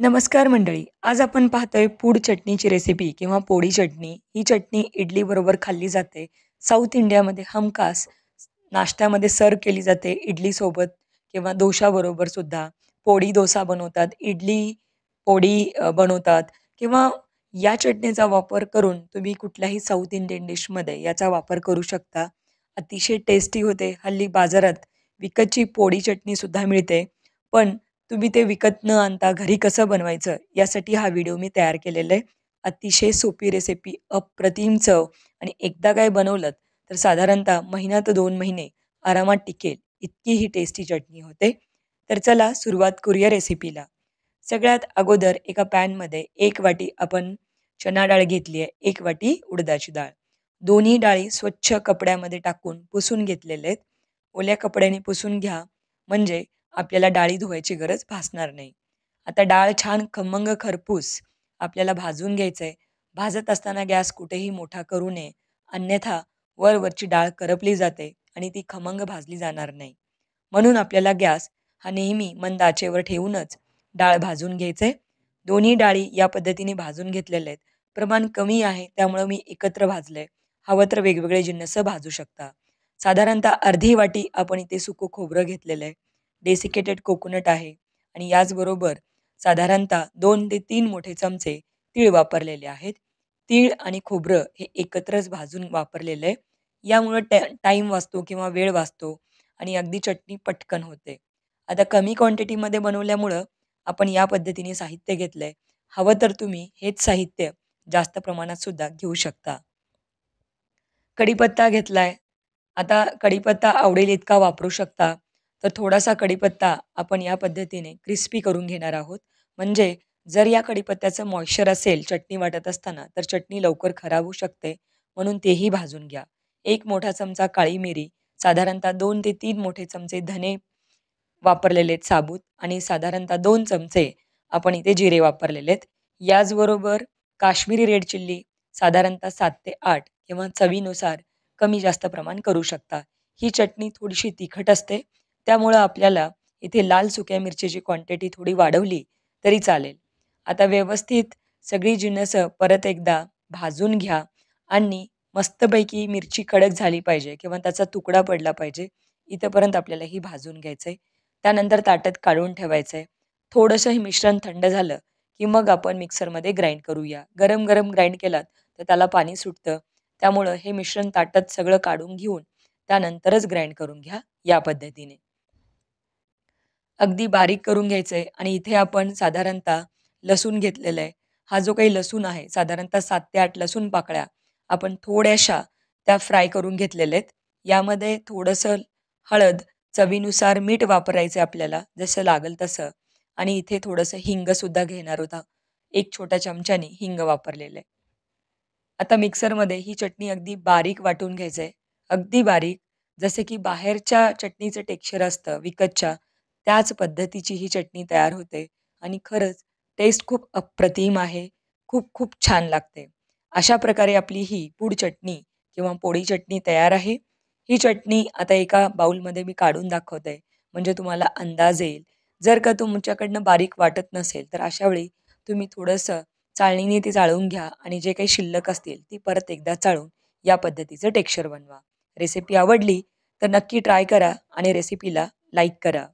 नमस्कार मंडळी. आज आपण पाहतोय पूड चटणीची रेसिपी किंवा पोळी चटणी. ही चटणी इडलीबरोबर खाल्ली जाते. साऊथ इंडियामध्ये हमखास नाश्त्यामध्ये सर्व्ह केली जाते इडलीसोबत किंवा डोशाबरोबर सुद्धा. पोळी डोसा बनवतात, इडली पोळी बनवतात किंवा या चटणीचा वापर करून तुम्ही कुठल्याही साऊथ इंडियन डिशमध्ये याचा वापर करू शकता. अतिशय टेस्टी होते. हल्ली बाजारात विकतची पोळी चटणीसुद्धा मिळते. पण तुम्ही ते विकत न आणता घरी कसं बनवायचं यासाठी हा व्हिडिओ मी तयार केलेला आहे. अतिशय सोपी रेसिपी, अप्रतिम चव आणि एकदा काय बनवलंत तर साधारणतः महिना ते 2 महिने आरामात टिकेल इतकी ही टेस्टी चटणी होते. तर चला सुरुवात करूया रेसिपीला. सगळ्यात अगोदर एका पॅनमध्ये 1 वाटी आपण चणा डाळ घेतली आहे, 1 वाटी उडदाची डाळ. दोन्ही डाळी स्वच्छ कपड्यामध्ये टाकून पुसून घेतलेले आहेत. ओल्या कपड्याने पुसून घ्या म्हणजे आपल्याला डाळी धुवायची गरज भासणार नाही. आता डाळ छान खमंग खरपूस आपल्याला भाजून घ्यायचं आहे. भाजत असताना गॅस कुठेही मोठा करू नये. अन्यथा वरवरची डाळ करपली जाते आणि ती खमंग भाजली जाणार नाही. म्हणून आपल्याला गॅस हा नेहमी मंद आचेवर ठेवूनच डाळ भाजून घ्यायचं आहे. दोन्ही डाळी या पद्धतीने भाजून घेतलेल्या आहेत. प्रमाण कमी आहे त्यामुळं मी एकत्र भाजलं हवं तर वेगवेगळे जिन्नस भाजू शकता. साधारणतः अर्धी वाटी आपण इथे सुकं खोबरं घेतलेलं आहे. डेसिकेटेड कोकोनट आहे आणि याचबरोबर साधारणतः 2 ते 3 मोठे चमचे तीळ वापरलेले आहेत. तीळ आणि खोबरं हे एकत्रच भाजून वापरलेलं आहे. यामुळं टाईम वाचतो किंवा वेळ वाचतो आणि अगदी चटणी पटकन होते. आता कमी क्वांटिटीमध्ये बनवल्यामुळं आपण या पद्धतीने साहित्य घेतलंय. हवं तर तुम्ही हेच साहित्य जास्त प्रमाणात सुद्धा घेऊ शकता. कढीपत्ता घेतलाय. आता कढीपत्ता आवडेल इतका वापरू शकता. तर थोडासा कढीपत्ता आपण या पद्धतीने क्रिस्पी करून घेणार आहोत. म्हणजे जर या कढीपत्त्याचं मॉइश्चर असेल चटणी वाटत असताना, तर चटणी लवकर खराब होऊ शकते. म्हणून तेही भाजून घ्या. 1 मोठा चमचा काळी मिरी, साधारणतः 2 ते 3 मोठे चमचे धने वापरलेले आहेत साबूत आणि साधारणतः 2 चमचे आपण इथे जिरे वापरलेले आहेत. याचबरोबर काश्मीरी रेड चिल्ली साधारणतः 7 ते 8 किंवा चवीनुसार कमी जास्त प्रमाण करू शकता. ही चटणी थोडीशी तिखट असते. त्यामुळं आपल्याला इथे लाल सुक्या मिरचीची क्वांटिटी थोडी वाढवली तरी चालेल. आता व्यवस्थित सगळी जिन्नस परत एकदा भाजून घ्या आणि मस्तपैकी मिरची कडक झाली पाहिजे किंवा त्याचा तुकडा पडला पाहिजे. इथपर्यंत आपल्याला ही भाजून घ्यायचं आहे. त्यानंतर ताटात काढून ठेवायचं आहे. थोडंसं हे मिश्रण थंड झालं, की मग आपण मिक्सरमध्ये ग्राइंड करूया. गरम-गरम ग्राइंड केलात तर त्याला पाणी सुटतं. त्यामुळं हे मिश्रण ताटात सगळं काढून घेऊन त्यानंतरच ग्राइंड करून घ्या या पद्धतीने. अगदी बारीक करून घ्यायचं आहे आणि इथे आपण साधारणतः लसूण घेतलेला आहे. हा जो काही लसूण आहे साधारणतः 7 ते 8 लसूण पाकळ्या आपण थोड्याशा त्या फ्राय करून घेतलेल्या आहेत. यामध्ये थोडंसं हळद, चवीनुसार मीठ वापरायचं आहे आपल्याला जसं लागेल तसं आणि इथे थोडंसं हिंगसुद्धा घेणार होता. 1 छोट्या चमच्याने हिंग वापरलेलं आहे. आता मिक्सरमध्ये ही चटणी अगदी बारीक वाटून घ्यायचं आहे. अगदी बारीक जसे की बाहेरच्या चटणीचं टेक्स्चर असतं विकतच्या, त्याच पद्धतीची ही चटणी तयार होते आणि खरंच टेस्ट खूप अप्रतिम आहे. खूप खूप छान लागते. अशा प्रकारे आपली ही पूड चटणी किंवा पोळी चटणी तयार आहे. ही चटणी आता एका बाउलमध्ये मी काढून दाखवते म्हणजे तुम्हाला अंदाज येईल. जर का तुमच्याकडनं बारीक वाटत नसेल, तर अशा वेळी तुम्ही थोडंसं चाळणीने ती चाळून घ्या आणि जे काही शिल्लक असतील ती परत एकदा चाळून या पद्धतीचं टेक्स्चर बनवा. रेसिपी आवडली तर नक्की ट्राय करा आणि रेसिपीला लाईक करा.